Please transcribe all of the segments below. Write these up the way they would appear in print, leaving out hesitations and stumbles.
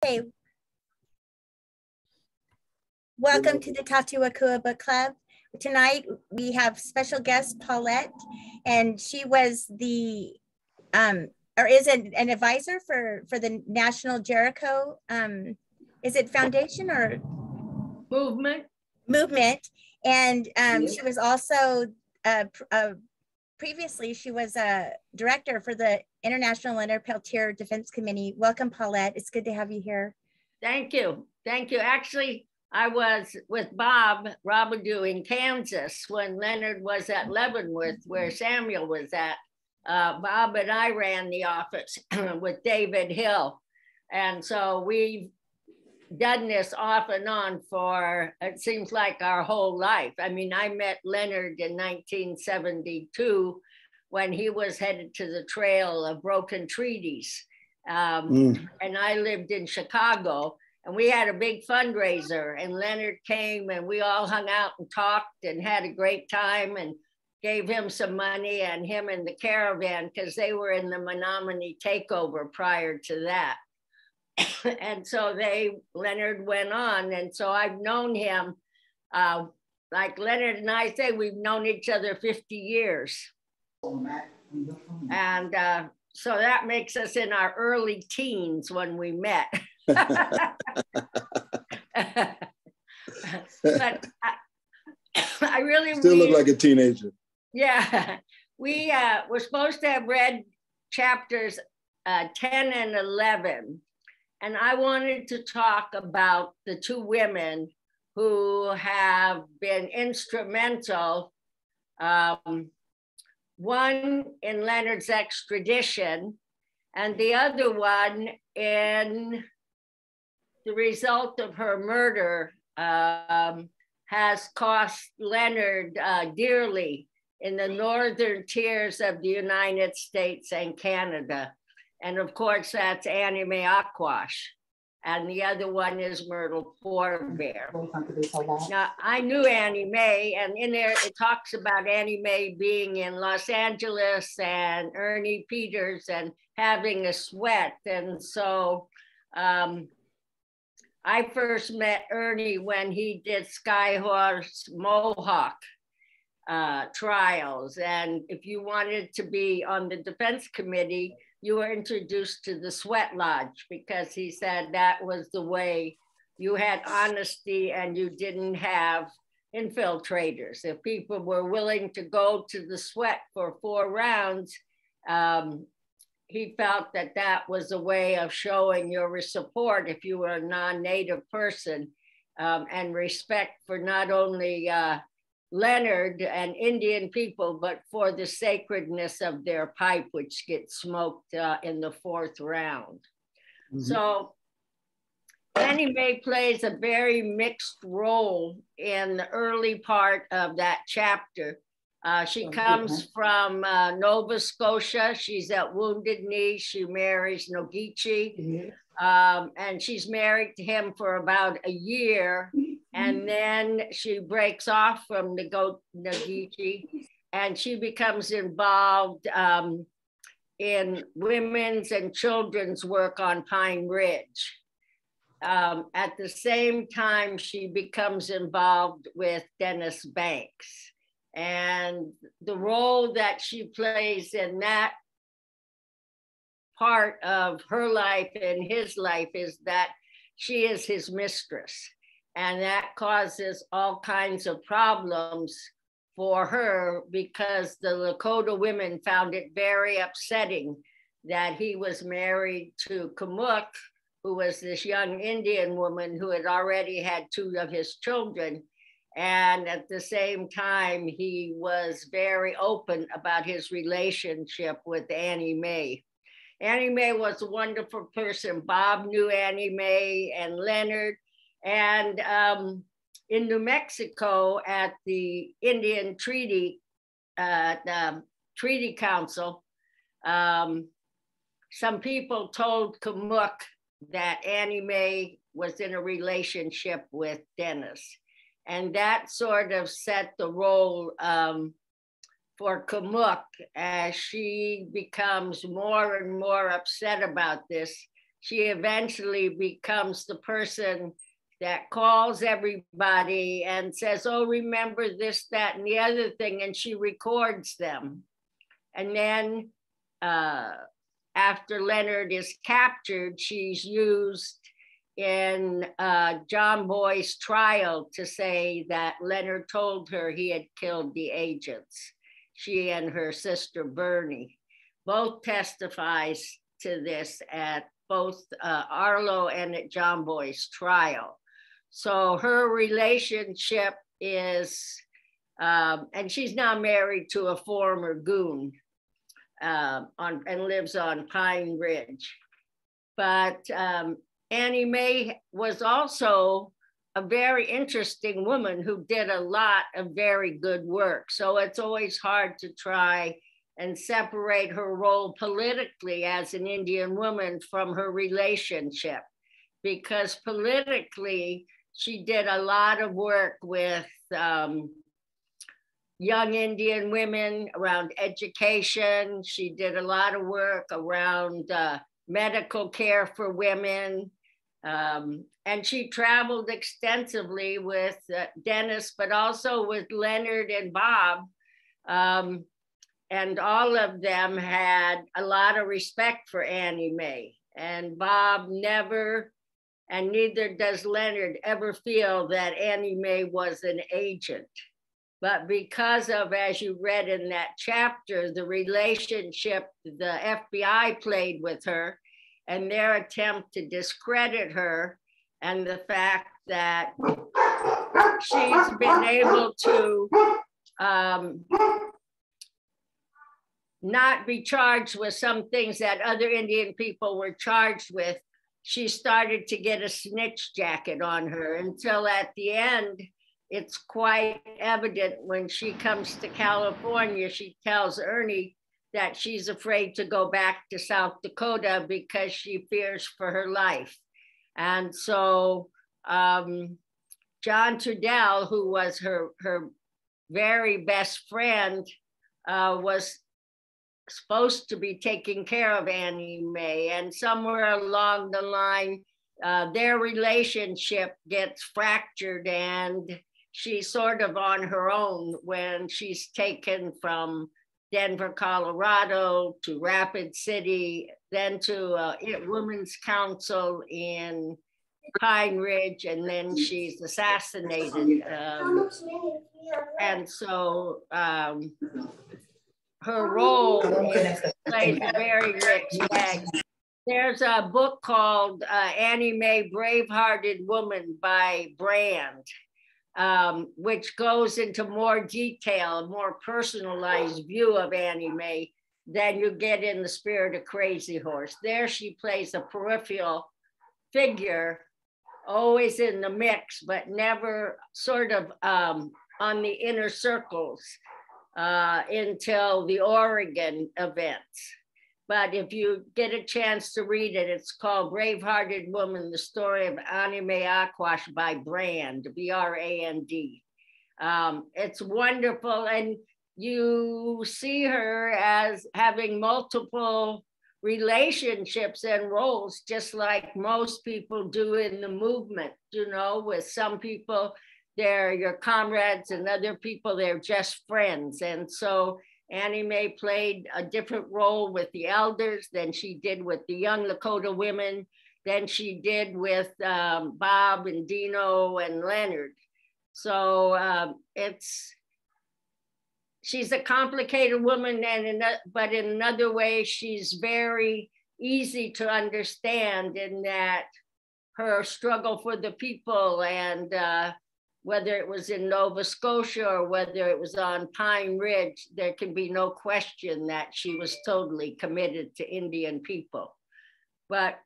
Hey, welcome to the Tatuakua Book Club. Tonight we have special guest Paulette, and she was the or is an advisor for the National Jericho. Is it foundation or movement? And she was also previously she was a director for the International Leonard Peltier Defense Committee. Welcome, Paulette. It's good to have you here. Thank you. Thank you. Actually, I was with Bob Robidoux in Kansas when Leonard was at Leavenworth, where Samuel was at. Bob and I ran the office with David Hill. And so we've done this off and on for, it seems like our whole life. I mean, I met Leonard in 1972 when he was headed to the Trail of Broken Treaties. And I lived in Chicago, and we had a big fundraiser, and Leonard came and we all hung out and talked and had a great time and gave him some money, and him and the Caravan, because they were in the Menominee takeover prior to that. And so Leonard went on. And so I've known him, like Leonard and I say, we've known each other 50 years. And so that makes us in our early teens when we met. But I really still look like a teenager. Yeah, we were supposed to have read chapters 10 and 11. And I wanted to talk about the two women who have been instrumental, one in Leonard's extradition, and the other one in the result of her murder has cost Leonard dearly in the northern tiers of the United States and Canada. And of course, that's Annie Mae Aquash. And the other one is Myrtle Fourbear. Now, I knew Annie Mae, and in there it talks about Annie Mae being in Los Angeles and Ernie Peters and having a sweat. And so I first met Ernie when he did Skyhorse Mohawk trials. And if you wanted to be on the defense committee, you were introduced to the Sweat Lodge, because he said that was the way you had honesty and you didn't have infiltrators. If people were willing to go to the sweat for 4 rounds, he felt that that was a way of showing your support if you were a non-native person, and respect for not only Leonard and Indian people, but for the sacredness of their pipe, which gets smoked in the 4th round. Mm-hmm. So Annie Mae plays a very mixed role in the early part of that chapter. She comes from Nova Scotia. She's at Wounded Knee. She marries Nogechi, and she's married to him for about a year. And then she breaks off from Nogechi, and she becomes involved in women's and children's work on Pine Ridge. At the same time, she becomes involved with Dennis Banks. And the role that she plays in that part of her life and his life is that she is his mistress. And that causes all kinds of problems for her, because the Lakota women found it very upsetting that he was married to Kamuk, who was this young Indian woman who had already had 2 of his children. And at the same time, he was very open about his relationship with Annie Mae. Annie Mae was a wonderful person. Bob knew Annie Mae and Leonard. And in New Mexico at the Indian Treaty, Treaty Council, some people told Kamuk that Annie Mae was in a relationship with Dennis. And that sort of set the role for Kamuk as she becomes more and more upset about this. she eventually becomes the person that calls everybody and says, oh, remember this, that, and the other thing, and she records them. And then after Leonard is captured, she's used in John Boy's trial to say that Leonard told her he had killed the agents. She and her sister Bernie both testifies to this at both Arlo and at John Boy's trial. So her relationship is, and she's now married to a former goon and lives on Pine Ridge. But Annie Mae was also a very interesting woman who did a lot of very good work. So it's always hard to try and separate her role politically as an Indian woman from her relationship, because politically, she did a lot of work with young Indian women around education. She did a lot of work around medical care for women. And she traveled extensively with Dennis, but also with Leonard and Bob. And all of them had a lot of respect for Annie Mae. And Bob never, and neither does Leonard, ever feel that Annie Mae was an agent. But because of, as you read in that chapter, the relationship the FBI played with her and their attempt to discredit her, and the fact that she's been able to not be charged with some things that other Indian people were charged with, she started to get a snitch jacket on her, until at the end, it's quite evident when she comes to California, she tells Ernie that she's afraid to go back to South Dakota because she fears for her life. And so John Trudell, who was her very best friend, was supposed to be taking care of Annie Mae, and somewhere along the line, their relationship gets fractured, and she's sort of on her own when she's taken from Denver, Colorado to Rapid City, then to Women's Council in Pine Ridge, and then she's assassinated. And so her role plays a very mixed bag. There's a book called Annie Mae, Brave-Hearted Woman by Brand, which goes into more detail, a more personalized view of Annie Mae than you get in The Spirit of Crazy Horse. There she plays a peripheral figure, always in the mix, but never sort of on the inner circles until the Oregon events. But if you get a chance to read it, it's called Brave-Hearted Woman, the story of Annie Mae Aquash by Brand, B-R-A-N-D. It's wonderful. And you see her as having multiple relationships and roles, just like most people do in the movement, you know, with some people, they're your comrades, and other people, they're just friends. And so Annie Mae played a different role with the elders than she did with the young Lakota women, than she did with Bob and Dino and Leonard. So she's a complicated woman, but in another way, she's very easy to understand in that her struggle for the people, and whether it was in Nova Scotia or whether it was on Pine Ridge, there can be no question that she was totally committed to Indian people. But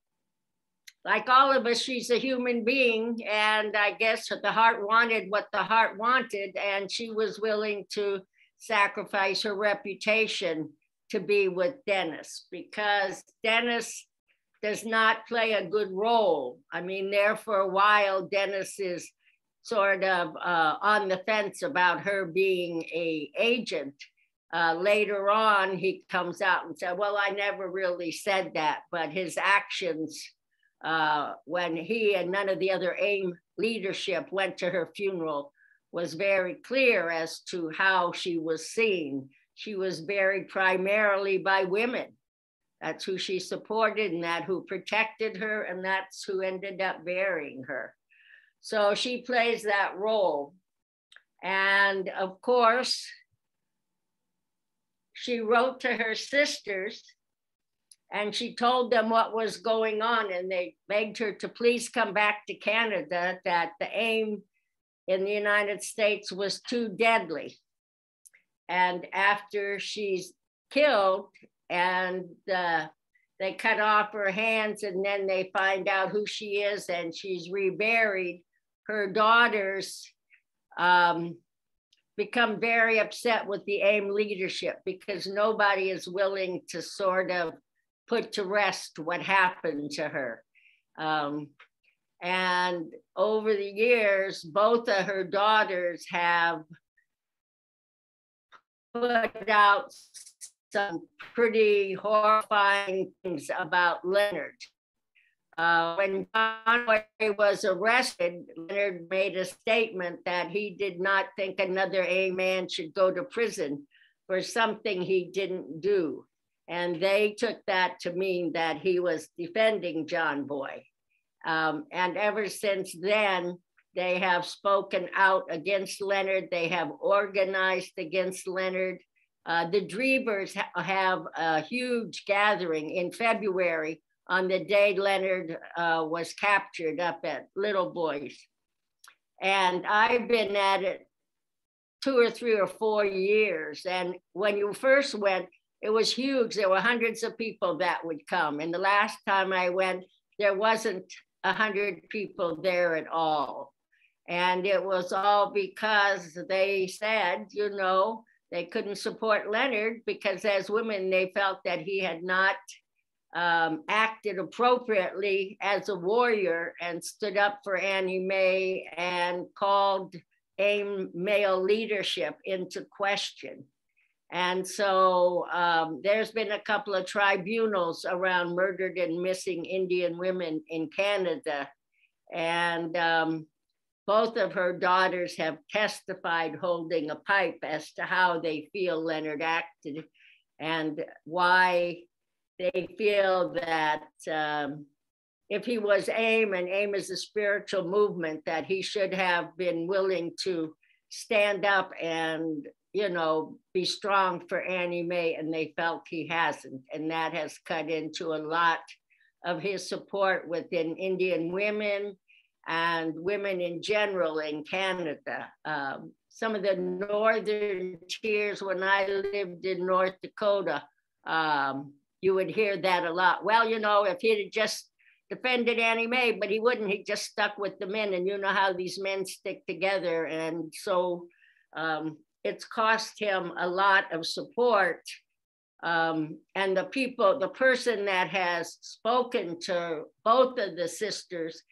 like all of us, she's a human being, and I guess the heart wanted what the heart wanted, and she was willing to sacrifice her reputation to be with Dennis, because Dennis does not play a good role. I mean, there for a while, Dennis is sort of on the fence about her being an agent. Later on, he comes out and said, well, I never really said that, but his actions when he and none of the other AIM leadership went to her funeral, was very clear as to how she was seen. She was buried primarily by women. That's who she supported and that who protected her, and that's who ended up burying her. So she plays that role. And of course, she wrote to her sisters and she told them what was going on, and they begged her to please come back to Canada, that the AIM in the United States was too deadly. And after she's killed and they cut off her hands and then they find out who she is and she's reburied, her daughters become very upset with the AIM leadership because nobody is willing to sort of put to rest what happened to her. And over the years, both of her daughters have put out some pretty horrifying things about Leonard. When John Boy was arrested, Leonard made a statement that he did not think another AIM man should go to prison for something he didn't do. And they took that to mean that he was defending John Boy. And ever since then, they have spoken out against Leonard. They have organized against Leonard. The Dreebers have a huge gathering in February on the day Leonard was captured up at Little Boys. And I've been at it 2 or 3 or 4 years. And when you first went, it was huge. There were hundreds of people that would come. And the last time I went, there wasn't 100 people there at all. And it was all because they said, you know, they couldn't support Leonard because as women, they felt that he had not acted appropriately as a warrior and stood up for Annie Mae and called AIM male leadership into question. And so there's been a couple of tribunals around murdered and missing Indian women in Canada. And both of her daughters have testified holding a pipe as to how they feel Leonard acted and why they feel that if he was AIM, and AIM is a spiritual movement, that he should have been willing to stand up and, you know, be strong for Annie Mae, and they felt he hasn't. And that has cut into a lot of his support within Indian women and women in general in Canada. Some of the Northern Tears, when I lived in North Dakota, you would hear that a lot. Well, you know, if he'd just defended Annie Mae, but he wouldn't, he just stuck with the men, and you know how these men stick together. And so it's cost him a lot of support. And the person that has spoken to both of the sisters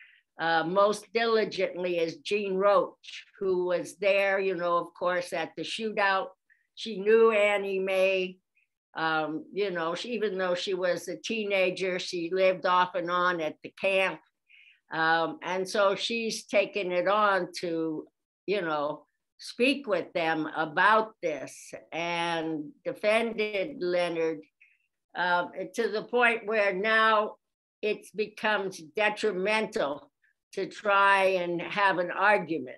most diligently is Jean Roach, who was there, you know, of course, at the shootout. She knew Annie Mae. You know, even though she was a teenager, she lived off and on at the camp. And so she's taken it on to, you know, speak with them about this and defended Leonard to the point where now it becomes detrimental to try and have an argument,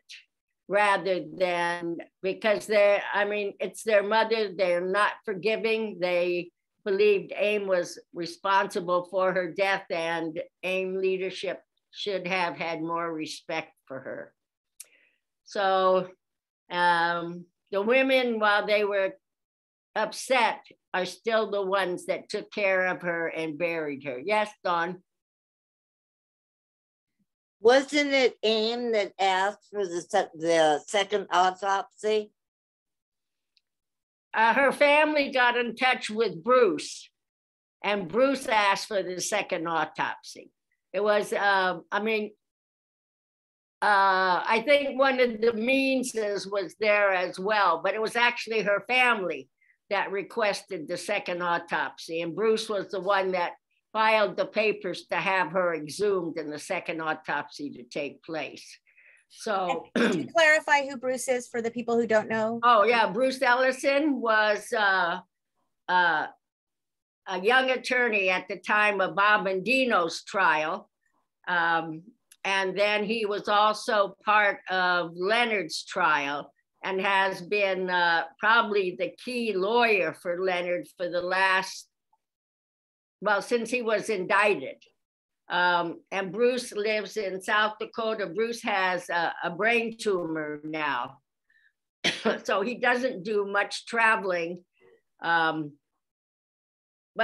rather than, because it's their mother, they're not forgiving. They believed AIM was responsible for her death, and AIM leadership should have had more respect for her. So the women, while they were upset, are still the ones that took care of her and buried her. Yes, Dawn? Wasn't it AIM that asked for the second autopsy? Her family got in touch with Bruce, and Bruce asked for the second autopsy. It was, I think one of the Meanses was there as well, but it was actually her family that requested the second autopsy. And Bruce was the one that filed the papers to have her exhumed and the second autopsy to take place. So could you clarify who Bruce is for the people who don't know? Oh yeah, Bruce Ellison was a young attorney at the time of Bob and Dino's trial. And then he was also part of Leonard's trial and has been probably the key lawyer for Leonard for the last, well, since he was indicted. And Bruce lives in South Dakota. Bruce has a brain tumor now. So he doesn't do much traveling. But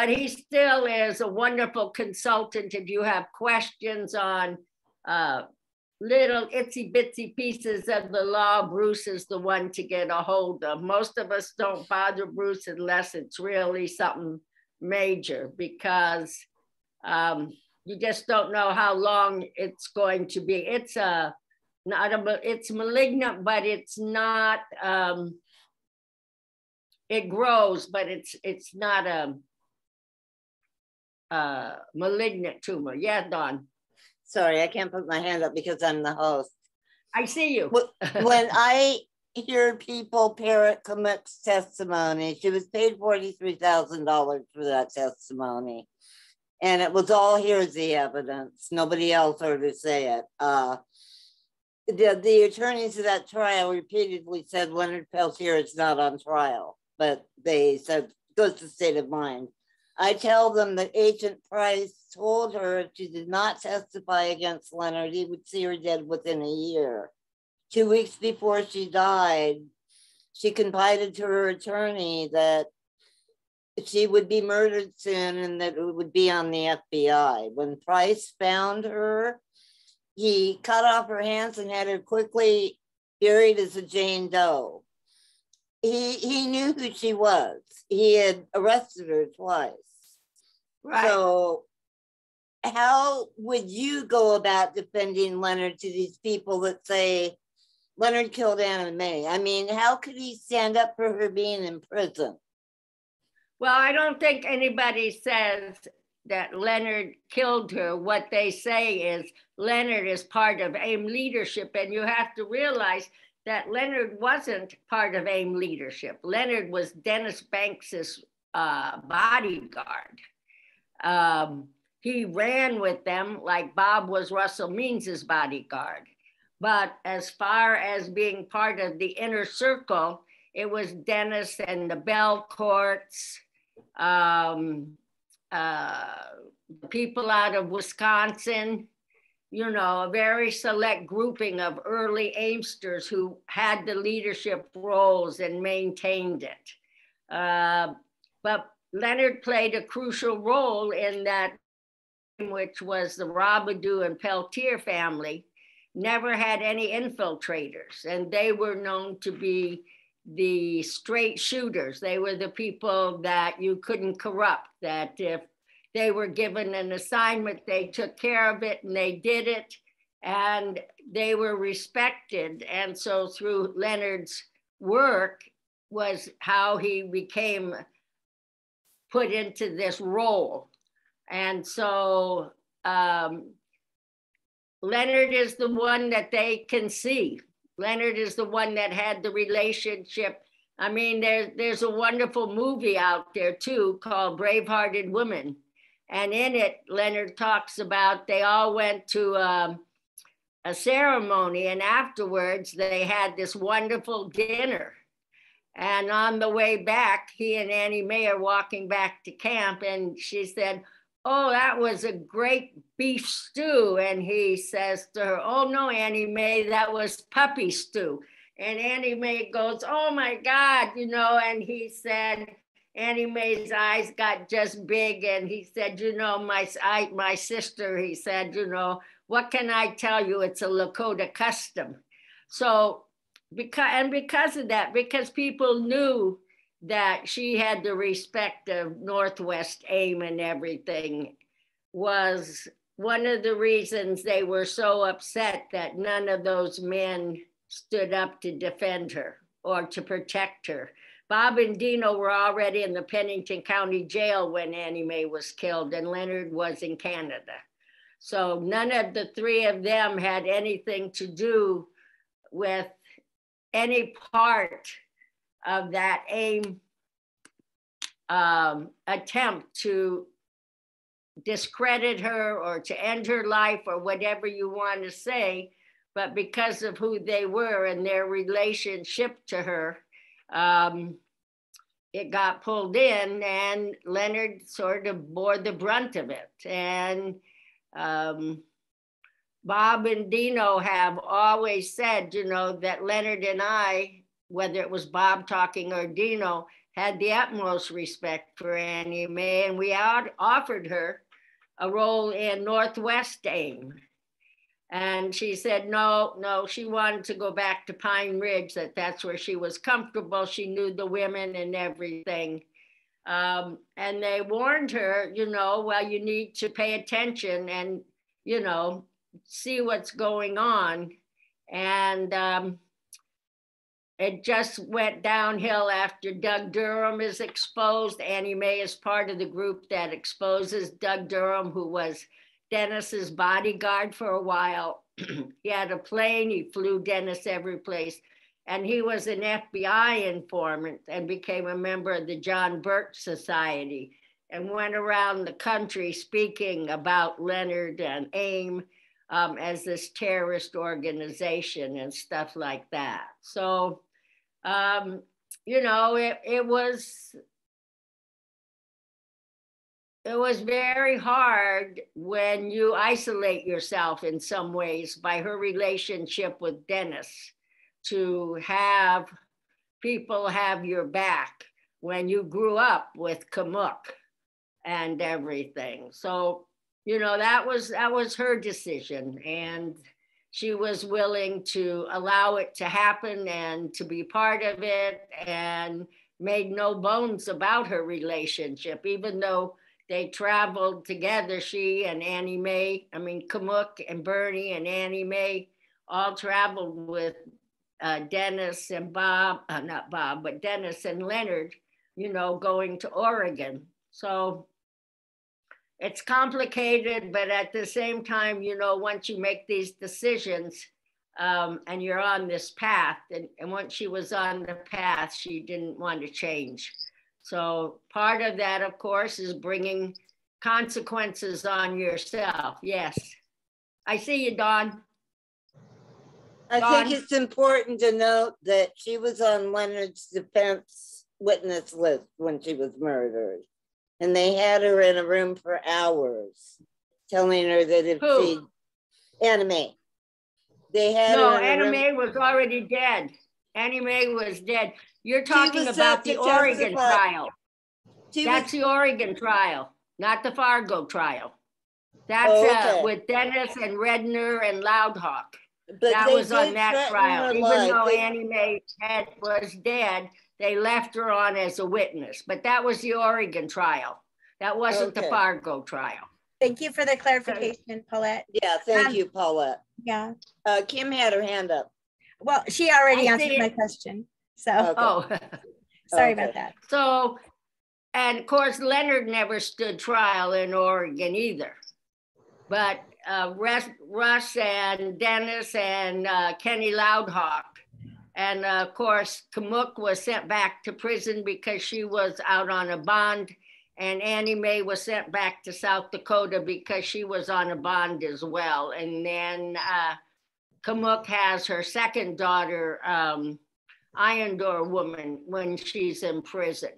he still is a wonderful consultant. If you have questions on little itsy bitsy pieces of the law, Bruce is the one to get a hold of. Most of us don't bother Bruce unless it's really something major, because you just don't know how long it's going to be. It's it's malignant, but it's not. It grows, but it's not a malignant tumor. Yeah, Dawn. Sorry, I can't put my hand up because I'm the host. I see you. When I hear people parrot Kamuk's testimony, she was paid $43,000 for that testimony. And it was all, here's the evidence. Nobody else heard her say it. The attorneys of that trial repeatedly said Leonard Peltier is not on trial, but they said, goes to state of mind. I tell them that Agent Price told her if she did not testify against Leonard, he would see her dead within a year. 2 weeks before she died, she confided to her attorney that she would be murdered soon and that it would be on the FBI. When Price found her, he cut off her hands and had her quickly buried as a Jane Doe. He knew who she was. He had arrested her twice. Right. So how would you go about defending Leonard to these people that say Leonard killed Anna Mae? I mean, how could he stand up for her being in prison? Well, I don't think anybody says that Leonard killed her. What they say is Leonard is part of AIM leadership, and you have to realize that Leonard wasn't part of AIM leadership. Leonard was Dennis Banks's bodyguard. He ran with them like Bob was Russell Means's bodyguard. But as far as being part of the inner circle, it was Dennis and the Belcourts, people out of Wisconsin, you know, a very select grouping of early Aimsters who had the leadership roles and maintained it. But Leonard played a crucial role in that, which was the Robidoux and Peltier family, never had any infiltrators, and they were known to be the straight shooters. They were the people that you couldn't corrupt, that if they were given an assignment, they took care of it and they did it, and they were respected. And so through Leonard's work was how he became put into this role. And so Leonard is the one that they can see. Leonard is the one that had the relationship. I mean, there's a wonderful movie out there too called Bravehearted Women. And in it, Leonard talks about they all went to a ceremony, and afterwards they had this wonderful dinner. And on the way back, he and Annie Mae are walking back to camp, and she said, "Oh, that was a great beef stew." And he says to her, "Oh no, Annie Mae, that was puppy stew." And Annie Mae goes, "Oh my God," you know, and he said, Annie Mae's eyes got just big, and he said, "You know, my sister," he said, "you know, what can I tell you? It's a Lakota custom." So because of that, because people knew that she had the respect of Northwest AIM and everything, was one of the reasons they were so upset that none of those men stood up to defend her or to protect her. Bob and Dino were already in the Pennington County Jail when Annie Mae was killed, and Leonard was in Canada. So none of the three of them had anything to do with any part of that AIM attempt to discredit her or to end her life or whatever you want to say. But because of who they were and their relationship to her, it got pulled in, and Leonard sort of bore the brunt of it. And Bob and Dino have always said, you know, that Leonard and I, whether it was Bob talking or Dino, had the utmost respect for Annie Mae, and we offered her a role in Northwest AIM. And she said, no, she wanted to go back to Pine Ridge, that's where she was comfortable. She knew the women and everything. And they warned her, you know, well, you need to pay attention and, you know, see what's going on. And it just went downhill after Doug Durham is exposed. Annie Mae is part of the group that exposes Doug Durham, who was Dennis's bodyguard for a while. He had a plane, he flew Dennis every place. And he was an FBI informant and became a member of the John Birch Society and went around the country speaking about Leonard and AIM as this terrorist organization and stuff like that. So, you know, it was very hard when you isolate yourself in some ways by her relationship with Dennis to have people have your back when you grew up with Kamuk and everything. So, you know, that was her decision, and she was willing to allow it to happen and to be part of it, and made no bones about her relationship, even though they traveled together, she and Annie Mae, I mean, Kamuk and Bernie and Annie Mae all traveled with Dennis and Bob, not Bob, but Dennis and Leonard, you know, going to Oregon. So it's complicated, but at the same time, you know, once you make these decisions and you're on this path, and once she was on the path, she didn't want to change. So part of that, of course, is bringing consequences on yourself. Yes. I see you, Dawn. I think it's important to note that she was on Leonard's defense witness list when she was murdered. And they had her in a room for hours, telling her that if she, Annie Mae, they had her in Annie Mae was already dead. Annie Mae was dead. You're talking about the Oregon trial. That's the Oregon trial, not the Fargo trial. That's with Dennis and Redner and Loudhawk. But that was on that trial. Even though Annie Mae was dead, they left her on as a witness. But that was the Oregon trial. That wasn't the Fargo trial. Thank you for the clarification, Paulette. Yeah, thank you, Paulette. Yeah. Kim had her hand up. Well, she already answered my question. So, sorry about that. So, and of course, Leonard never stood trial in Oregon either. But Russ and Dennis and Kenny Loudhawk. And of course, Kamuk was sent back to prison because she was out on a bond. And Annie Mae was sent back to South Dakota because she was on a bond as well. And then Kamuk has her second daughter, Iron Door Woman, when she's in prison.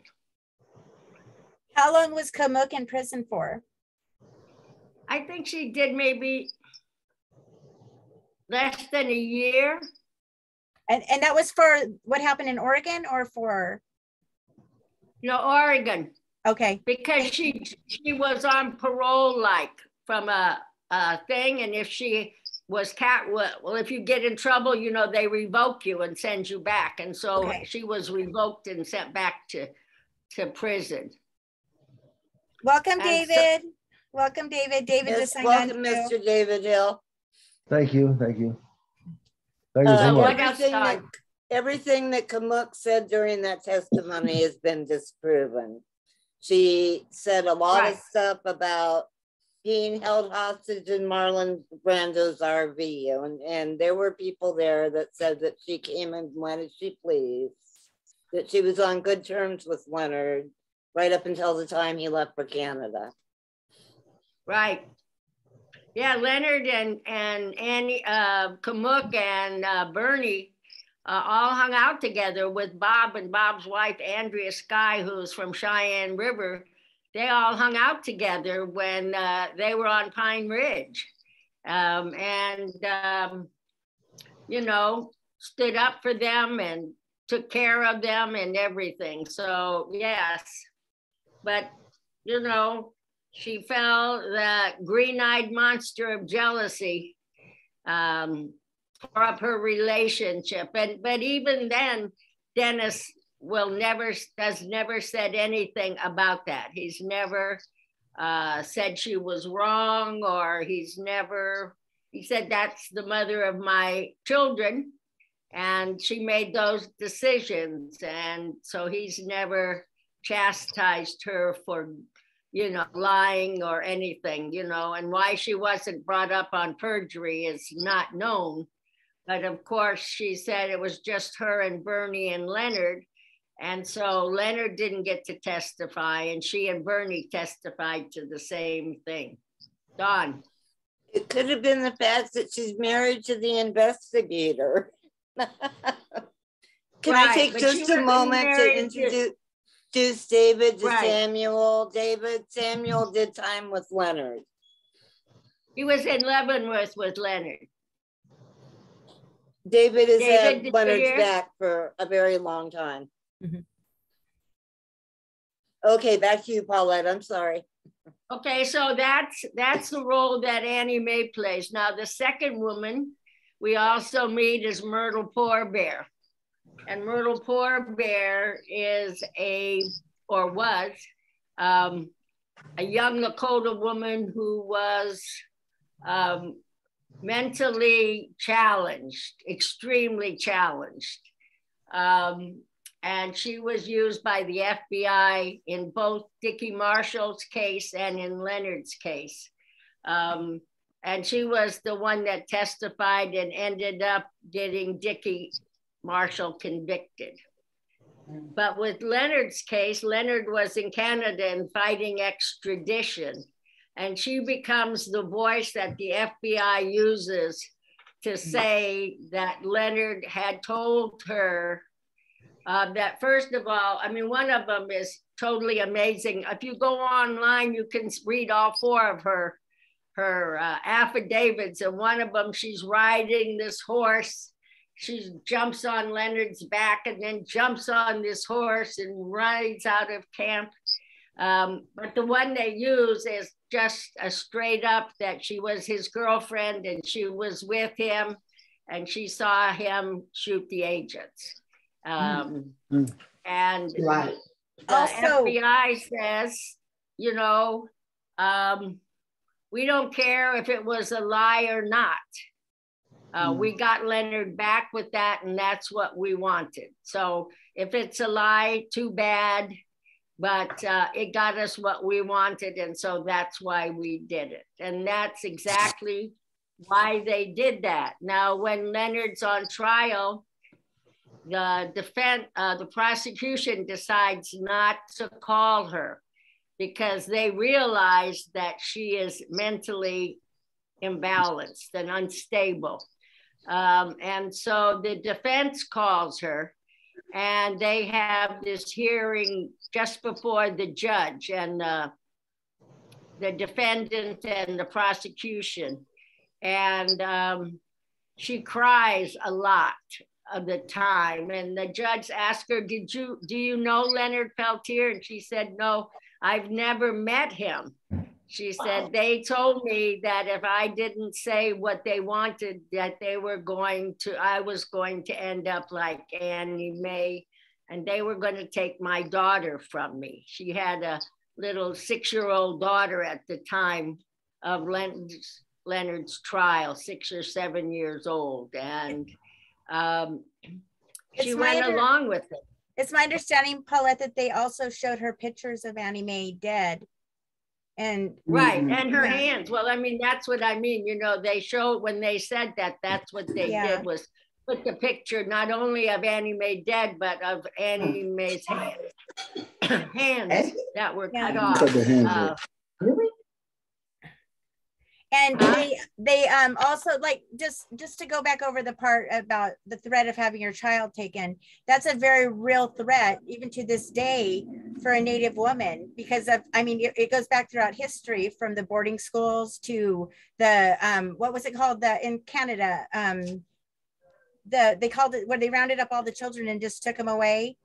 How long was Kamuk in prison for? I think she did maybe less than a year. And that was for what happened in Oregon or for? No, Oregon. Okay. Because she was on parole, like from a thing, and if she was well, if you get in trouble, you know, they revoke you and send you back. And so she was revoked and sent back to prison. Welcome, David. Welcome, David. David just signed on. Welcome, Mr. David Hill. Thank you. Thank you. everything that Kamuk said during that testimony has been disproven. She said a lot of stuff about being held hostage in Marlon Brando's RV. And there were people there that said that she came and went as she pleased, that she was on good terms with Leonard right up until the time he left for Canada. Right. Yeah, Leonard and Annie, Kamuk and Bernie all hung out together with Bob and Bob's wife, Andrea Sky, who's from Cheyenne River. They all hung out together when they were on Pine Ridge. You know, stood up for them and took care of them and everything. So yes, but you know, she fell the green-eyed monster of jealousy tore up her relationship. But even then, Dennis has never said anything about that. He's never said she was wrong, or he said that's the mother of my children and she made those decisions. And so he's never chastised her for, you know, lying or anything, you know, and why she wasn't brought up on perjury is not known. But of course, she said it was just her and Bernie and Leonard. And so Leonard didn't get to testify, and she and Bernie testified to the same thing. Dawn. It could have been the fact that she's married to the investigator. Can I take just a moment to introduce David to Samuel? Samuel did time with Leonard. He was in Leavenworth with Leonard. David has had Leonard's back for a very long time. Mm-hmm. Okay, back to you, Paulette. I'm sorry. Okay, so that's the role that Annie Mae plays. Now, the second woman we also meet is Myrtle Poorbear. And Myrtle Poorbear is was a young Lakota woman who was mentally challenged, extremely challenged. And she was used by the FBI in both Dickie Marshall's case and in Leonard's case. And she was the one that testified and ended up getting Dickie Marshall convicted. But with Leonard's case, Leonard was in Canada and fighting extradition. And she becomes the voice that the FBI uses to say that Leonard had told her that, first of all, I mean, one of them is totally amazing. If you go online, you can read all four of her affidavits. And one of them, she's riding this horse. She jumps on Leonard's back and then jumps on this horse and rides out of camp. But the one they use is just a straight up that she was his girlfriend and she was with him and she saw him shoot the agents. And the FBI says, you know, we don't care if it was a lie or not. We got Leonard back with that, and that's what we wanted. So if it's a lie, too bad, but it got us what we wanted, and so that's why we did it. And that's exactly why they did that. Now, when Leonard's on trial, the prosecution decides not to call her because they realize that she is mentally imbalanced and unstable. And so the defense calls her and they have this hearing just before the judge and the defendant and the prosecution. And she cries a lot of the time. And the judge asked her, do you know Leonard Peltier? And she said, no, I've never met him. She said, they told me that if I didn't say what they wanted, that I was going to end up like Annie Mae, and they were going to take my daughter from me. She had a little 6-year-old daughter at the time of Leonard's trial, 6 or 7 years old. And She went along with it. It's my understanding, Paulette, that they also showed her pictures of Annie Mae dead. And right, and her hands. Well, I mean, that's what I mean. You know, they showed when they said that, that's what they did was put the picture not only of Annie Mae dead, but of Annie Mae's hands that were cut off. Really? And they also, like, just to go back over the part about the threat of having your child taken, that's a very real threat even to this day for a Native woman, because of, I mean, it goes back throughout history, from the boarding schools to the what was it called, in Canada, they called it, where they rounded up all the children and just took them away.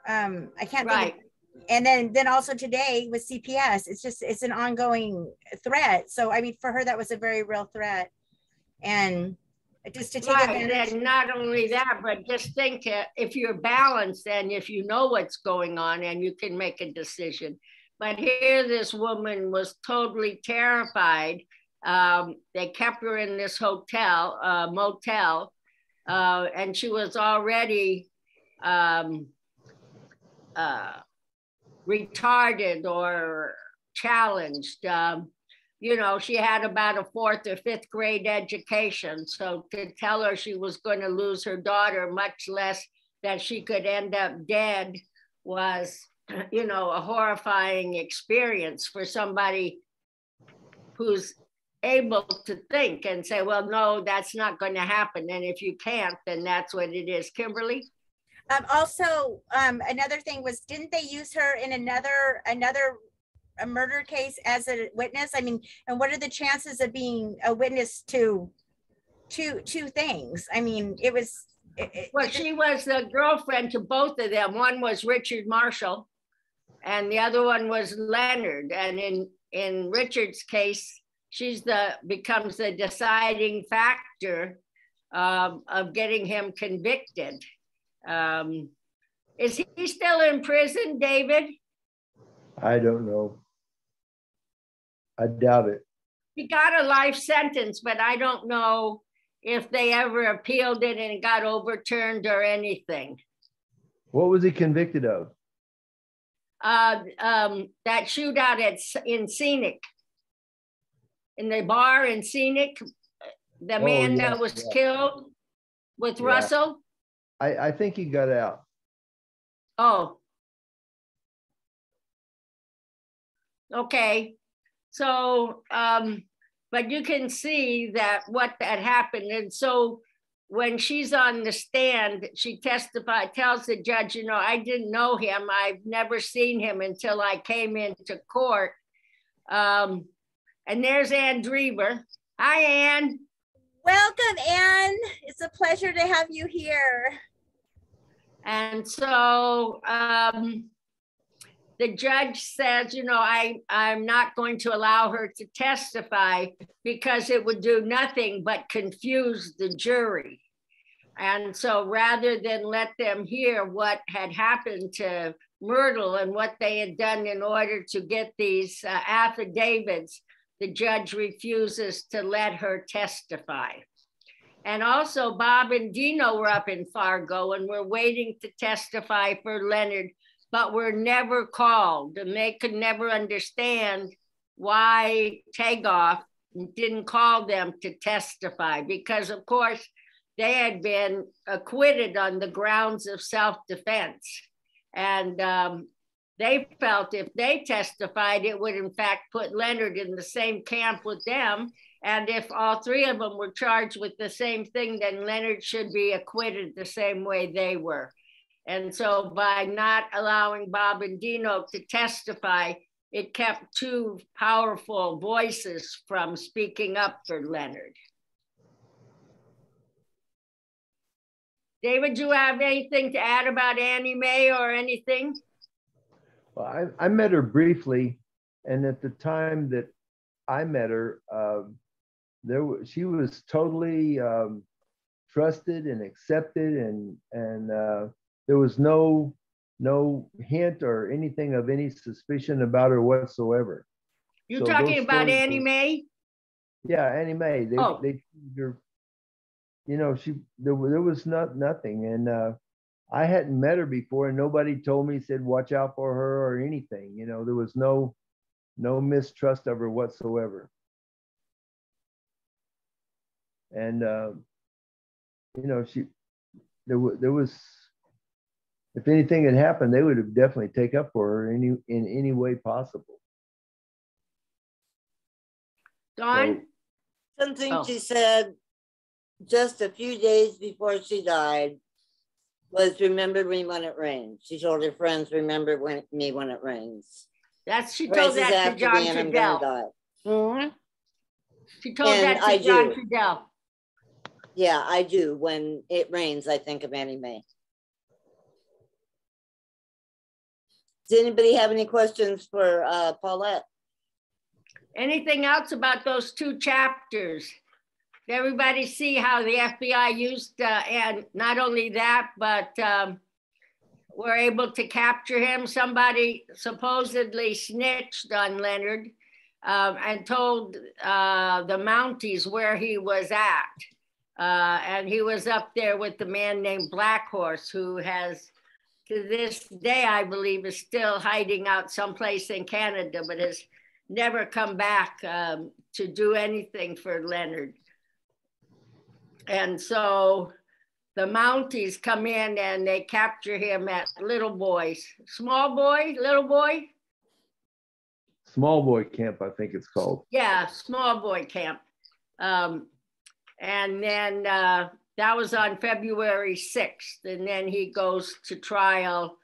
I can't think of, and then also today with CPS, it's an ongoing threat. So I mean, for her, that was a very real threat. And just to take advantage. And not only that, but just think, if you're balanced and if you know what's going on and you can make a decision. But here this woman was totally terrified. They kept her in this motel, and she was already retarded or challenged. You know, she had about a 4th or 5th grade education. So to tell her she was going to lose her daughter, much less that she could end up dead, was, you know, a horrifying experience for somebody who's able to think and say, well, no, that's not going to happen. And if you can't, then that's what it is. Kimberly? Also, another thing was, didn't they use her in another murder case as a witness? I mean, and what are the chances of being a witness to two things? I mean, it was. Well, she was the girlfriend to both of them. One was Richard Marshall, and the other one was Leonard. And in Richard's case, she's becomes the deciding factor of getting him convicted. Is he still in prison, David? I don't know. I doubt it. He got a life sentence, but I don't know if they ever appealed it and it got overturned or anything. What was he convicted of? That shootout in Scenic, in the bar in Scenic, the man that was killed with Russell. I think he got out. Oh. Okay. So, but you can see that what that happened. And so when she's on the stand, she testified, tells the judge, you know, I didn't know him. I've never seen him until I came into court. And there's Ann Drever. Hi, Ann. Welcome, Ann. It's a pleasure to have you here. And so the judge says, you know, I'm not going to allow her to testify because it would do nothing but confuse the jury. And so rather than let them hear what had happened to Myrtle and what they had done in order to get these affidavits, the judge refuses to let her testify. And also Bob and Dino were up in Fargo and were waiting to testify for Leonard, but were never called, and they could never understand why Tagoff didn't call them to testify, because of course they had been acquitted on the grounds of self-defense. And they felt if they testified, it would in fact put Leonard in the same camp with them. And if all three of them were charged with the same thing, then Leonard should be acquitted the same way they were. And so by not allowing Bob and Dino to testify, it kept two powerful voices from speaking up for Leonard. David, do you have anything to add about Annie Mae or anything? Well, I met her briefly, and at the time that I met her, she was totally trusted and accepted, and there was no hint or anything of any suspicion about her whatsoever. You're talking about Annie Mae? Yeah, Annie Mae. They you know, there was nothing, and I hadn't met her before, and nobody told me, said, watch out for her or anything. You know, there was no mistrust of her whatsoever. And, you know, there was, if anything had happened, they would have definitely taken up for her in any way possible. Dawn? Something she said just a few days before she died was, remember me when it rains. She told her friends, remember me when it rains. She told that to John Trudell. Mm-hmm. She told that to John Trudell. Yeah, I do. When it rains, I think of Annie Mae. Does anybody have any questions for Paulette? Anything else about those 2 chapters? Did everybody see how the FBI used, and not only that, but were able to capture him? Somebody supposedly snitched on Leonard and told the Mounties where he was at. And he was up there with the man named Black Horse, who has, to this day, I believe, is still hiding out someplace in Canada, but has never come back to do anything for Leonard. And so the Mounties come in and they capture him at Little Boy's. Small Boy, Little Boy? Small Boy Camp, I think it's called. Yeah, Small Boy Camp. And then that was on February 6th. And then he goes to trial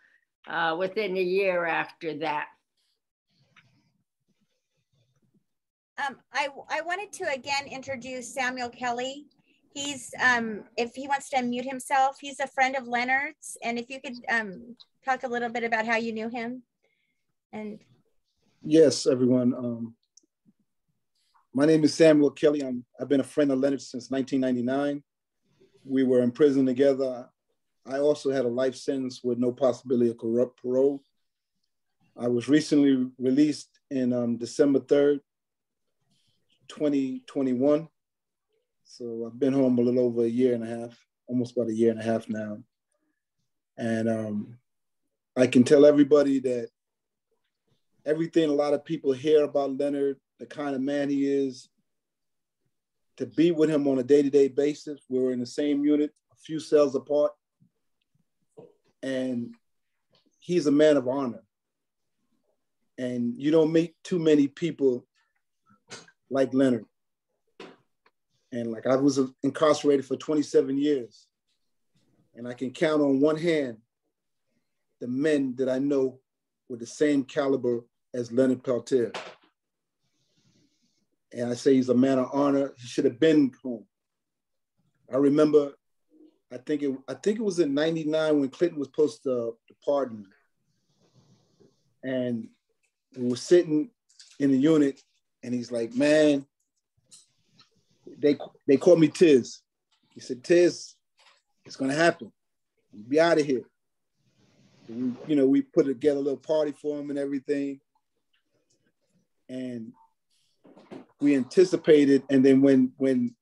within a year after that. I wanted to again introduce Samuel Kelly. He's, if he wants to unmute himself, he's a friend of Leonard's. And if you could talk a little bit about how you knew him. And yes, everyone. My name is Samuel Kelly. I've been a friend of Leonard since 1999. We were in prison together. I also had a life sentence with no possibility of corrupt parole. I was recently released in December 3rd, 2021. So I've been home a little over a year and a half, almost about a year and a half now. And I can tell everybody that everything a lot of people hear about Leonard, the kind of man he is, to be with him on a day-to-day basis. We were in the same unit, a few cells apart. And he's a man of honor. And you don't meet too many people like Leonard. And like, I was incarcerated for 27 years. And I can count on one hand the men that I know with the same caliber as Leonard Peltier. And I say he's a man of honor. He should have been home. I remember, I think it was in '99 when Clinton was supposed to pardon him. And we were sitting in the unit and he's like, man, they called me Tiz. He said, Tiz, it's gonna happen. We'll be out of here. And we put together a little party for him and everything. And we anticipated, and then when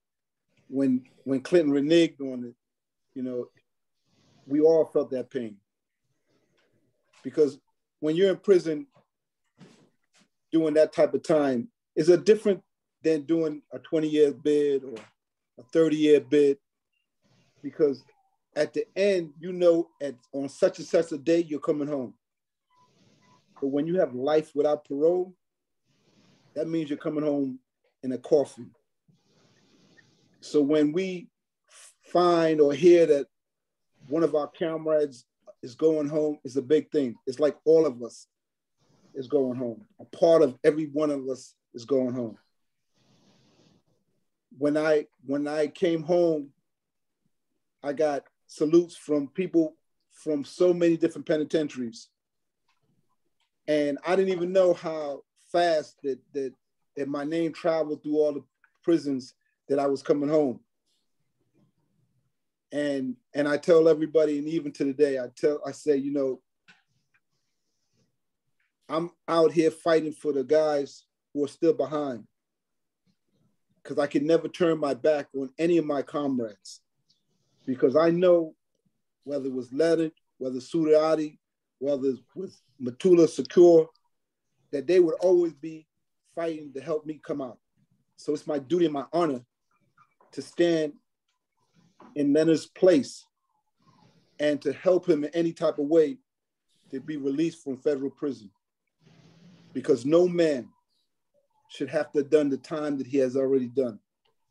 Clinton reneged on it, we all felt that pain. Because when you're in prison doing that type of time, it's a different than doing a 20-year bid or a 30-year bid, because at the end, on such and such a day, you're coming home. But when you have life without parole, that means you're coming home in a coffin. So when we find or hear that one of our comrades is going home, it's a big thing. It's like all of us is going home. A part of every one of us is going home. When I came home, I got salutes from people from so many different penitentiaries. And I didn't even know how fast that my name traveled through all the prisons that I was coming home. And I tell everybody, and even to the day, I say, I'm out here fighting for the guys who are still behind, because I can never turn my back on any of my comrades, because I know whether it was Leonard, whether Suriati, whether it was Matula Secure, that they would always be fighting to help me come out. So it's my duty and my honor to stand in Leonard's place and to help him in any type of way to be released from federal prison. Because no man should have to have done the time that he has already done,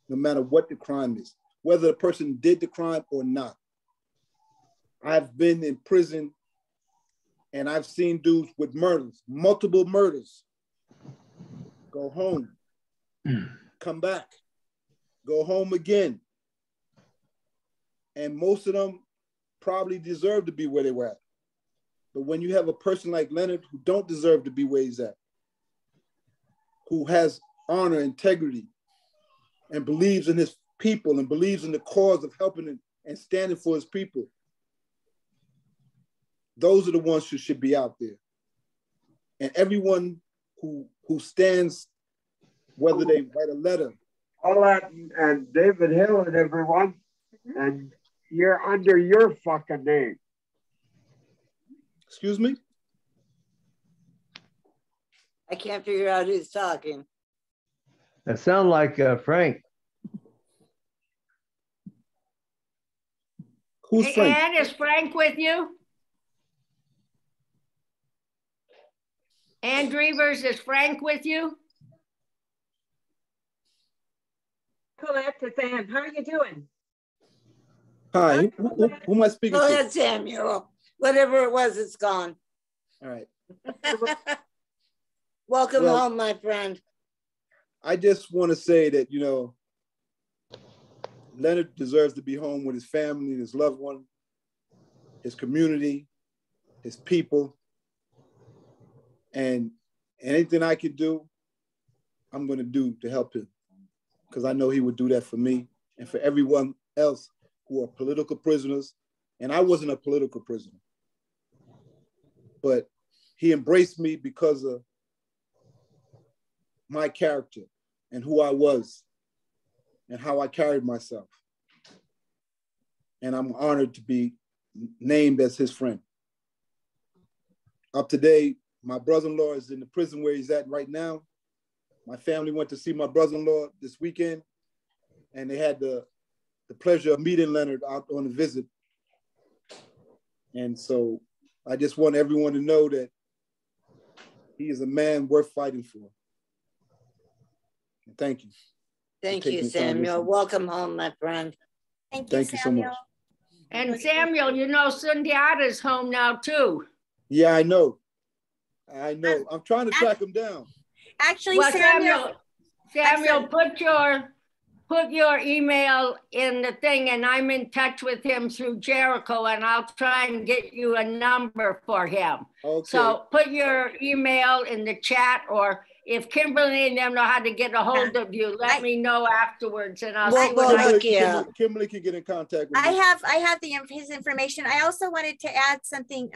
no matter what the crime is, whether the person did the crime or not. I've been in prison and I've seen dudes with murders, multiple murders, go home, come back, go home again. And most of them probably deserve to be where they were at. But when you have a person like Leonard who don't deserve to be where he's at, who has honor, integrity, and believes in his people and believes in the cause of helping and standing for his people, those are the ones who should be out there. And everyone who stands, whether they write a letter. All that and David Hill and everyone, and you're under your fucking name. Excuse me? I can't figure out who's talking. That sounds like Frank. Who's Hey, Frank? Ann, is Frank with you? Ann Drevers, is Frank with you? Colette, it's Ann. How are you doing? Hi, who am I speaking Go to? ahead, Samuel. Whatever it was, it's gone. All right. Welcome Well, home, my friend. I just want to say that, you know, Leonard deserves to be home with his family, his loved one, his community, his people. And anything I could do, I'm going to do to help him. Because I know he would do that for me and for everyone else who are political prisoners. And I wasn't a political prisoner. But he embraced me because of my character and who I was and how I carried myself. And I'm honored to be named as his friend. Up to date, my brother-in-law is in the prison where he's at right now. My family went to see my brother-in-law this weekend, and they had the pleasure of meeting Leonard out on a visit. And so I just want everyone to know that he is a man worth fighting for. And thank you. Thank you, Samuel. Welcome home, my friend. Thank you, Thank you so Samuel. much. And Samuel, you know, Sundiata's home now too. Yeah, I know. I know. I'm trying to track him down. Actually, Well, Samuel, Samuel, put your email in the thing, and I'm in touch with him through Jericho, and I'll try and get you a number for him. Okay. So put your email in the chat, or if Kimberly and them know how to get a hold of you, let me know afterwards, and I'll see what I can. Kimberly can get in contact with me. I have his information. I also wanted to add something.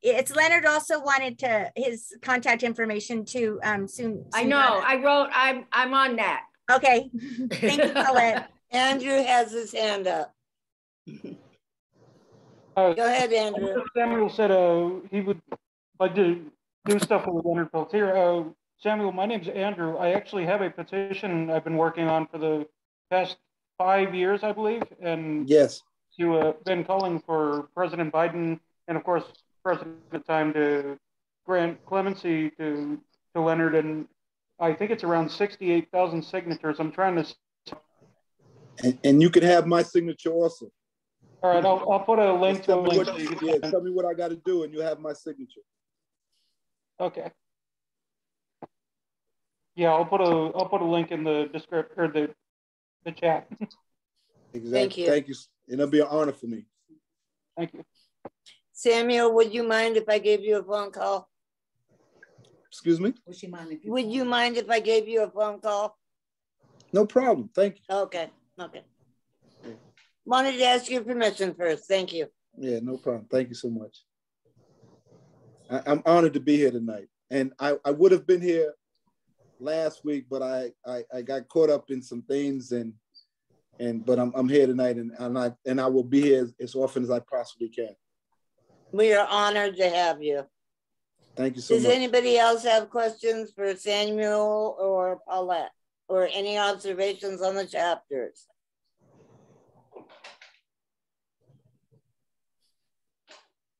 It's Leonard also wanted his contact information too. Soon. I know. I wrote. I'm on that. Okay. Thank you, Colette. Andrew has his hand up. Go ahead, Andrew. Samuel said he would like to do stuff with Leonard Peltier. Samuel, my name's Andrew. I actually have a petition I've been working on for the past 5 years, I believe. And yes, to been calling for President Biden and, of course, President at the time to grant clemency to Leonard. And I think it's around 68,000 signatures. I'm trying to. And you can have my signature also. All right, I'll put a link to a link. Tell me what I got to do, and you have my signature. Okay. Yeah, I'll put a link in the description or the chat. Exactly. Thank you. Thank you. And it'll be an honor for me. Thank you. Samuel, would you mind if I gave you a phone call? Excuse me? Would you mind if I gave you a phone call? No problem. Thank you. Okay. Okay. Wanted to ask your permission first. Thank you. Yeah, no problem. Thank you so much. I'm honored to be here tonight. And I would have been here last week, but I got caught up in some things, and but I'm here tonight, and I will be here as often as I possibly can. We are honored to have you. Thank you so much. Does anybody else have questions for Samuel or Paulette, or any observations on the chapters?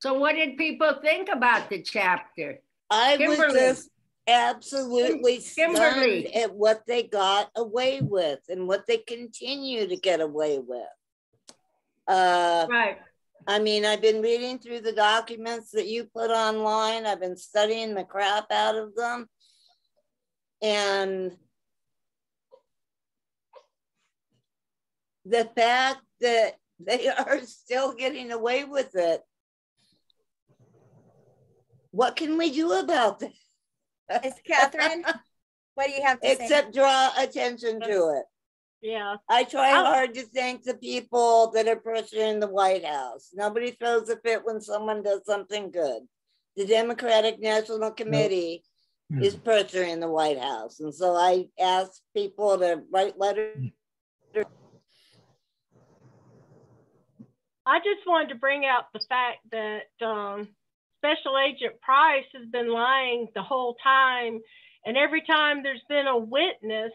So what did people think about the chapter? I Kimberly. was just absolutely Kimberly. stunned at what they got away with and what they continue to get away with. Right. I mean, I've been reading through the documents that you put online. I've been studying the crap out of them. And the fact that they are still getting away with it, what can we do about this? Miss Catherine, what do you have to say? Except draw attention to it. Yeah. I try hard to thank the people that are pressuring the White House. Nobody throws a fit when someone does something good. The Democratic National Committee is pressuring the White House. And so I ask people to write letters. I just wanted to bring out the fact that Special Agent Price has been lying the whole time. And every time there's been a witness,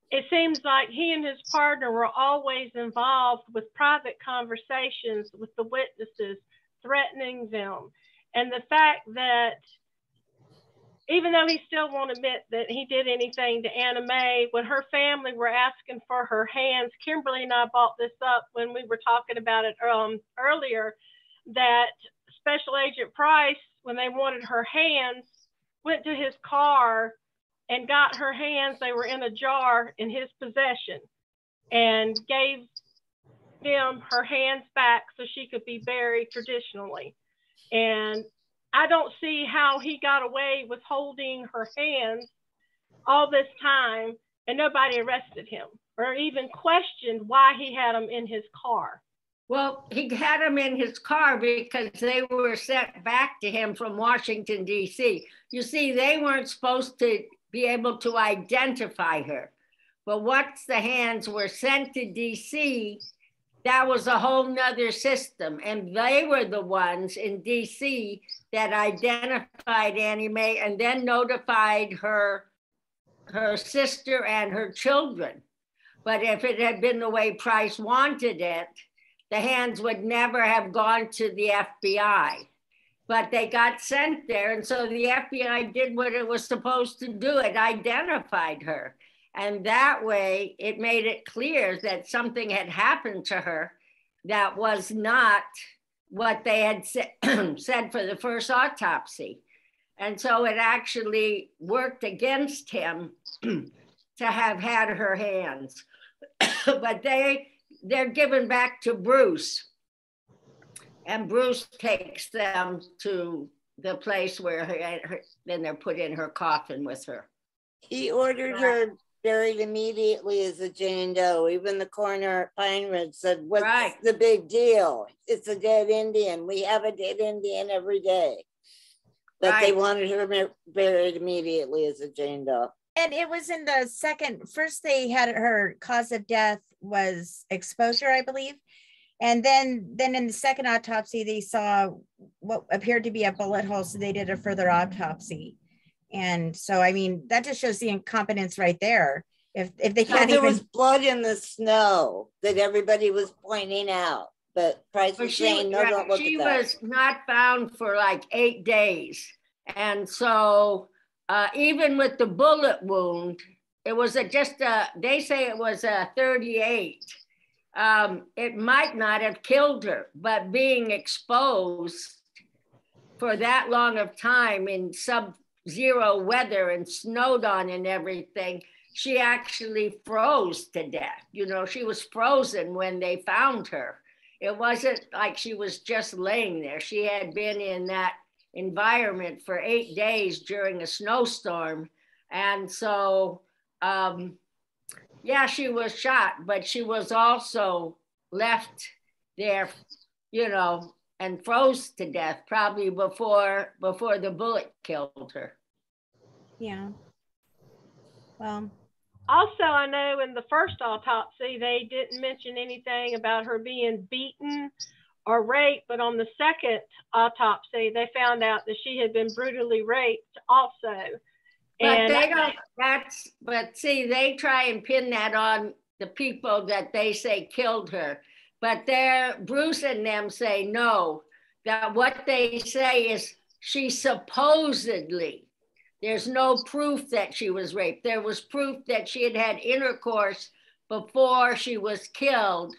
it seems like he and his partner were always involved with private conversations with the witnesses, threatening them. And the fact that even though he still won't admit that he did anything to Anna Mae, when her family were asking for her hands, Kimberly and I brought this up when we were talking about it earlier, that Special Agent Price, when they wanted her hands, went to his car and got her hands. They were in a jar in his possession, and gave them her hands back so she could be buried traditionally. And I don't see how he got away with holding her hands all this time and nobody arrested him or even questioned why he had them in his car. Well, he had them in his car because they were sent back to him from Washington, D.C. You see, they weren't supposed to be able to identify her. But once the hands were sent to D.C., that was a whole nother system. And they were the ones in D.C. that identified Annie Mae and then notified her sister and her children. But if it had been the way Price wanted it, the hands would never have gone to the FBI. But they got sent there. And so the FBI did what it was supposed to do. It identified her. And that way it made it clear that something had happened to her that was not what they had said for the first autopsy. And so it actually worked against him to have had her hands. But they're given back to Bruce. And Bruce takes them to the place where then they're put in her coffin with her. He ordered her buried immediately as a Jane Doe. Even the coroner at Pine Ridge said, what's the big deal? It's a dead Indian. We have a dead Indian every day. But they wanted her buried immediately as a Jane Doe. And it was in the first they had her cause of death was exposure, I believe. And then in the second autopsy, they saw what appeared to be a bullet hole. So they did a further autopsy. And so, I mean, that just shows the incompetence right there. If they can't there was blood in the snow that everybody was pointing out. But Price was saying, no, don't look at that. She was not found for like 8 days. And so even with the bullet wound, it was they say it was a 38. It might not have killed her, but being exposed for that long of time in sub-zero weather and snowed on and everything, she actually froze to death. You know, she was frozen when they found her. It wasn't like she was just laying there. She had been in that environment for 8 days during a snowstorm. And so, yeah, she was shot, but she was also left there, you know, and froze to death probably before the bullet killed her. Yeah. Well, Also, I know in the first autopsy, they didn't mention anything about her being beaten or raped, but on the second autopsy, they found out that she had been brutally raped also. But they don't, but see, they try and pin that on the people that they say killed her. But Bruce and them say no, that what they say is she supposedly, there's no proof that she was raped. There was proof that she had had intercourse before she was killed.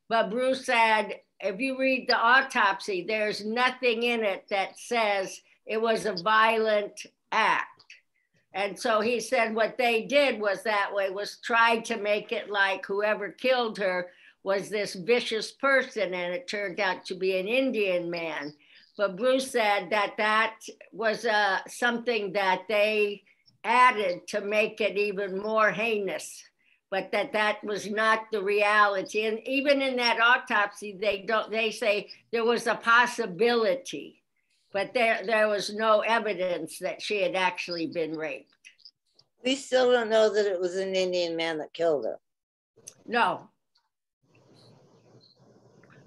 But Bruce said, if you read the autopsy, there's nothing in it that says it was a violent act. And so he said what they did was that way, was try to make it like whoever killed her was this vicious person, and it turned out to be an Indian man. But Bruce said that that was something that they added to make it even more heinous, but that was not the reality. And even in that autopsy, they say there was a possibility, but there was no evidence that she had actually been raped. We still don't know that it was an Indian man that killed her. No.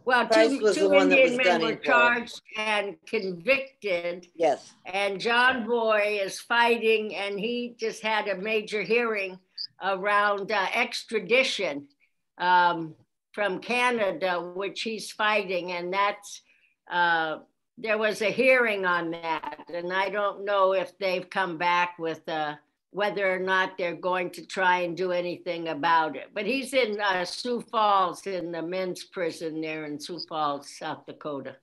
Well, two Indian men were charged and convicted. Yes. And John Boy is fighting, and he just had a major hearing around extradition from Canada, which he's fighting. And that's, there was a hearing on that. And I don't know if they've come back with whether or not they're going to try and do anything about it. But he's in Sioux Falls, in the men's prison there in Sioux Falls, South Dakota.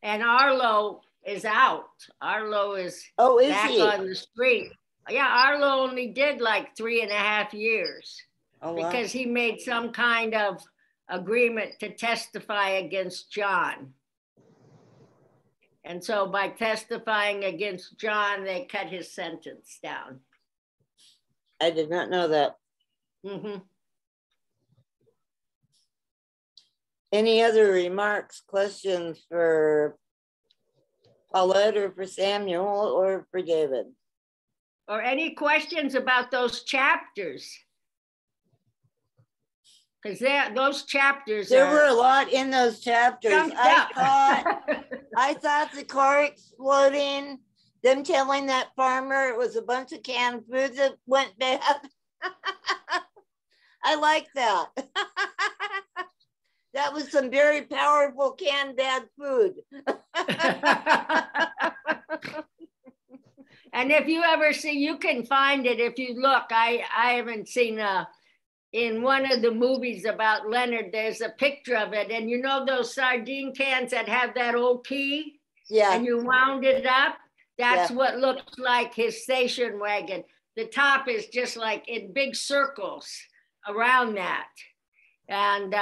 And Arlo is out. Arlo is back on the street. Yeah, Arlo only did like 3.5 years because he made some kind of agreement to testify against John. And so by testifying against John, they cut his sentence down. I did not know that. Mm-hmm. Any other remarks, questions for Paulette or for Samuel or for David? Or any questions about those chapters? Because those chapters there were a lot in those chapters. I thought the car exploding, them telling that farmer it was a bunch of canned foods that went bad. I like that. That was some very powerful canned bad food. And if you ever see, you can find it if you look. I haven't seen in one of the movies about Leonard, there's a picture of it. And you know those sardine cans that have that old key? Yeah. And you wound it up? That's what looks like his station wagon. The top is just like in big circles around that. And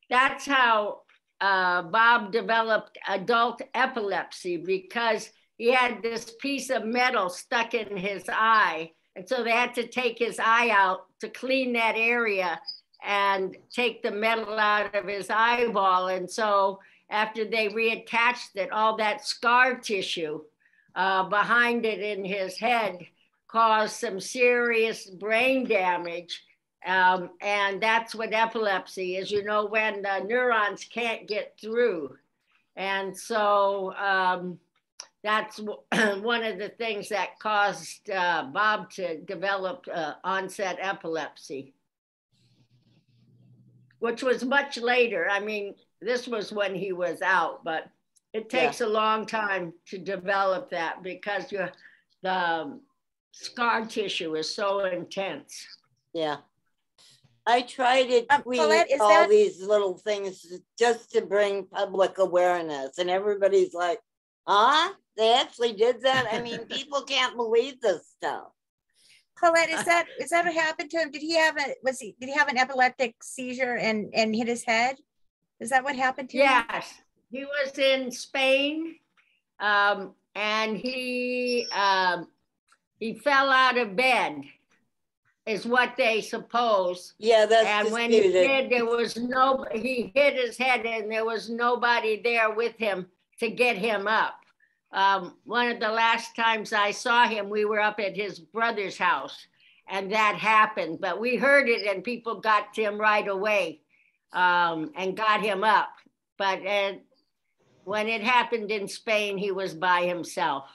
that's how Bob developed adult epilepsy, because he had this piece of metal stuck in his eye. And so they had to take his eye out to clean that area and take the metal out of his eyeball. And so after they reattached it, all that scar tissue behind it in his head caused some serious brain damage. And that's what epilepsy is, you know, when the neurons can't get through. And so that's one of the things that caused Bob to develop onset epilepsy, which was much later. I mean, this was when he was out, but it takes a long time to develop that because the scar tissue is so intense. Yeah. I try to tweet all these little things just to bring public awareness, and everybody's like, huh? They actually did that? I mean, people can't believe this stuff. Paulette, is that what happened to him? Did he have an epileptic seizure and hit his head? Is that what happened to him? Yes, he was in Spain, and he fell out of bed, is what they suppose. Yeah, that's and when disputed. he did, he hit his head, and there was nobody there with him to get him up. One of the last times I saw him, we were up at his brother's house, and that happened. But we heard it and people got to him right away and got him up. But when it happened in Spain, he was by himself.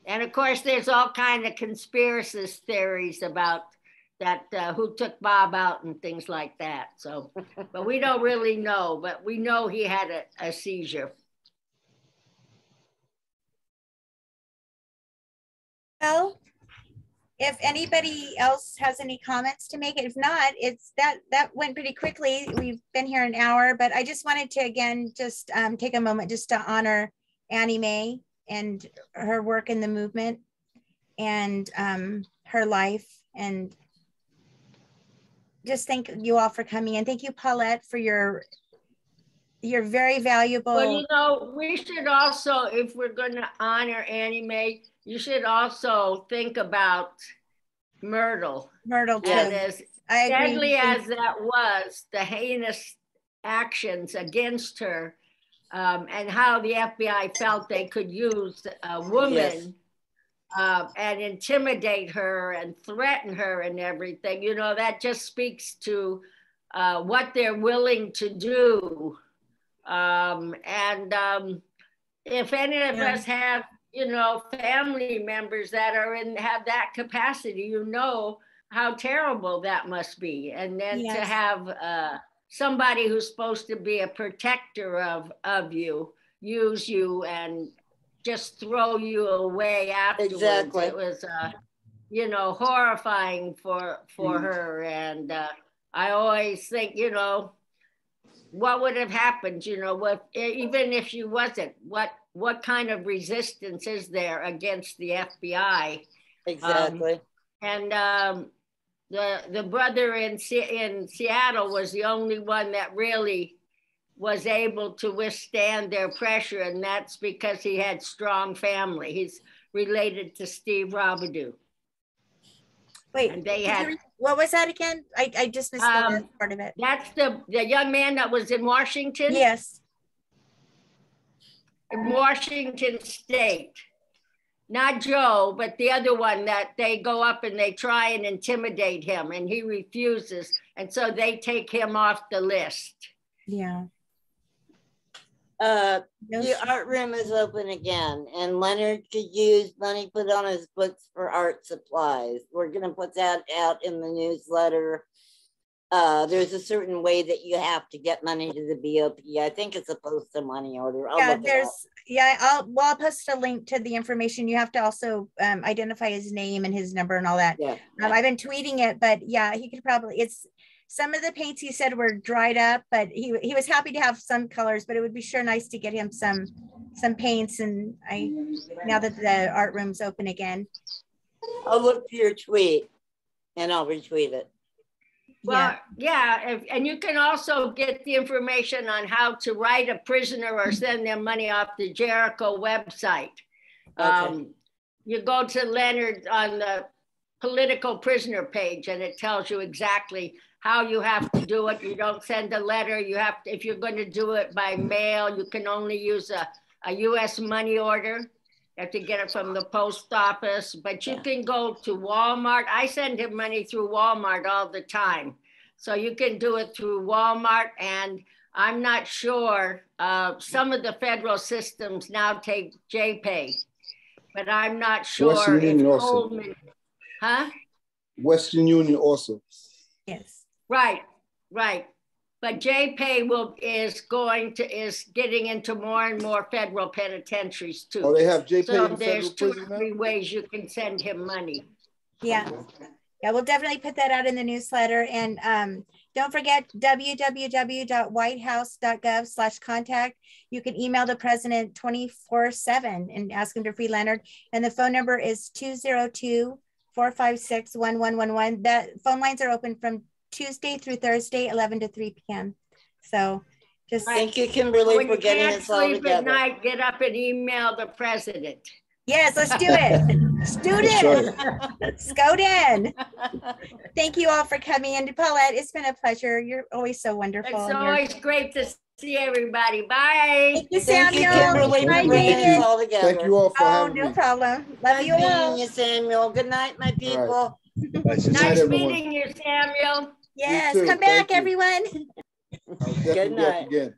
And of course, there's all kind of conspiracy theories about that, who took Bob out and things like that. So, but we don't really know, but we know he had a seizure. Well, if anybody else has any comments to make, if not, it's that went pretty quickly. We've been here an hour, but I just wanted to, again, just take a moment just to honor Annie Mae and her work in the movement and her life, and just thank you all for coming in. Thank you, Paulette, for your very valuable. Well, you know, we should also, if we're going to honor Annie Mae, you should also think about Myrtle. Myrtle, too. And as I agree. deadly as that was, the heinous actions against her, and how the FBI felt they could use a woman and intimidate her and threaten her and everything. You know, that just speaks to what they're willing to do. If any of us have, you know, family members that are have that capacity, you know how terrible that must be. And then to have somebody who's supposed to be a protector of you use you and just throw you away afterwards. Exactly. It was, you know, horrifying for her. And I always think, you know, what would have happened, you know, even if she wasn't, what kind of resistance is there against the FBI? Exactly. The brother in Seattle was the only one that really was able to withstand their pressure, and that's because he had strong family. He's related to Steve Robidoux. Wait, and they had, what was that again? I just missed the last part of it. That's the young man that was in Washington? Yes. In Washington State. Not Joe, but the other one that they go up and they try and intimidate him and he refuses. And so they take him off the list. Yeah. The art room is open again, and Leonard could use money put on his books for art supplies. We're going to put that out in the newsletter. There's a certain way that you have to get money to the BOP. I think it's a post a money order. I'll post a link to the information. You have to also identify his name and his number and all that. Yeah. I've been tweeting it, but yeah, he could probably, some of the paints he said were dried up, but he was happy to have some colors, but it would be sure nice to get him some paints. And now that the art room's open again. I'll look for your tweet and I'll retweet it. Well, and you can also get the information on how to write a prisoner or send them money off the Jericho website. Okay. You go to Leonard on the political prisoner page and it tells you exactly how you have to do it. You don't send a letter. You have to, if you're going to do it by mail, you can only use a US money order. You have to get it from the post office, but you can go to Walmart. I send him money through Walmart all the time. So you can do it through Walmart, and I'm not sure, some of the federal systems now take JPay, but I'm not sure. Western Union also. Goldman, huh? Western Union also. Yes. Right. But JPay is getting into more and more federal penitentiaries too. Oh, they have JPay so in there's federal 2 or prison 3 ways you can send him money. Yeah, we'll definitely put that out in the newsletter. And don't forget www.whitehouse.gov/contact. You can email the president 24/7 and ask him to free Leonard. And the phone number is 202-456-1111. That phone lines are open from Tuesday through Thursday, 11 to 3 p.m. So just thank you, Kimberly, for getting us all together. When you can't sleep at night, get up and email the president. Yes, let's do it. Student, Scoden. Thank you all for coming in. Paulette, it's been a pleasure. You're always so wonderful. It's always great to see everybody. Bye. Thank you, Samuel. Thank you, Kimberly, Bye, for bringing us all together. Thank you all for having me. No problem. Love you all. You, Samuel. Good night, my people. Good night, Nice everyone. meeting you, Samuel. Yes, too. come Thank back, you. everyone. I'll definitely be back night. again.